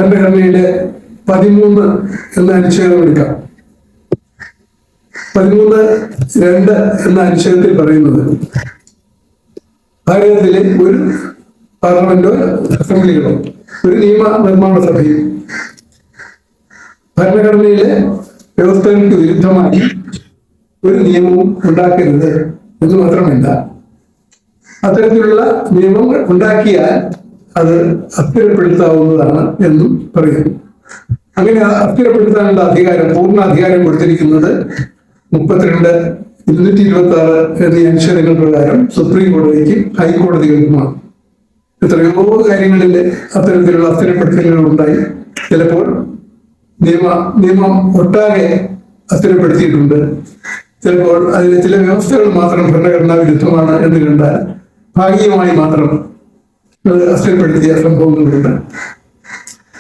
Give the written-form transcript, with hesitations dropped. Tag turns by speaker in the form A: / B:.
A: ഭരണഘടനയിലെ 13 എന്ന അനുച്ഛേദം എടുക്കാം. 13(2) എന്ന അനുച്ഛേദത്തിൽ പറയുന്നത് ഭാരതത്തിലെ ഒരു പാർലമെന്റോ അസംബ്ലികളോ ഒരു നിയമ നിർമ്മാണ സഭയും ഭരണഘടനയിലെ വ്യവസ്ഥകൾക്ക് വിരുദ്ധമായി ഒരു നിയമവും ഉണ്ടാക്കരുത് എന്ന് മാത്രമല്ല, അത്തരത്തിലുള്ള നിയമങ്ങൾ ഉണ്ടാക്കിയാൽ അത് അസ്ഥിരപ്പെടുത്താവുന്നതാണ് എന്നും പറയുന്നു. അങ്ങനെ അസ്ഥിരപ്പെടുത്താനുള്ള അധികാരം, പൂർണ്ണ അധികാരം കൊടുത്തിരിക്കുന്നത് 32(226) എന്നീ അനുച്ഛേദങ്ങൾ പ്രകാരം സുപ്രീം കോടതിക്കും ഹൈക്കോടതികൾക്കുമാണ്. എത്രയോ കാര്യങ്ങളിൽ അത്തരത്തിലുള്ള അസ്ഥിരപ്പെടുത്തലുകൾ ഉണ്ടായി. ചിലപ്പോൾ നിയമം ഒട്ടാകെ അസ്ഥിരപ്പെടുത്തിയിട്ടുണ്ട്. ചിലപ്പോൾ അതിലെ ചില വ്യവസ്ഥകൾ മാത്രം ഭരണഘടനാ വിരുദ്ധമാണ് എന്ന് കണ്ടാൽ ഭാഗികമായി മാത്രം അസ്ഥിരപ്പെടുത്തിയ സംഭവങ്ങളുണ്ട്.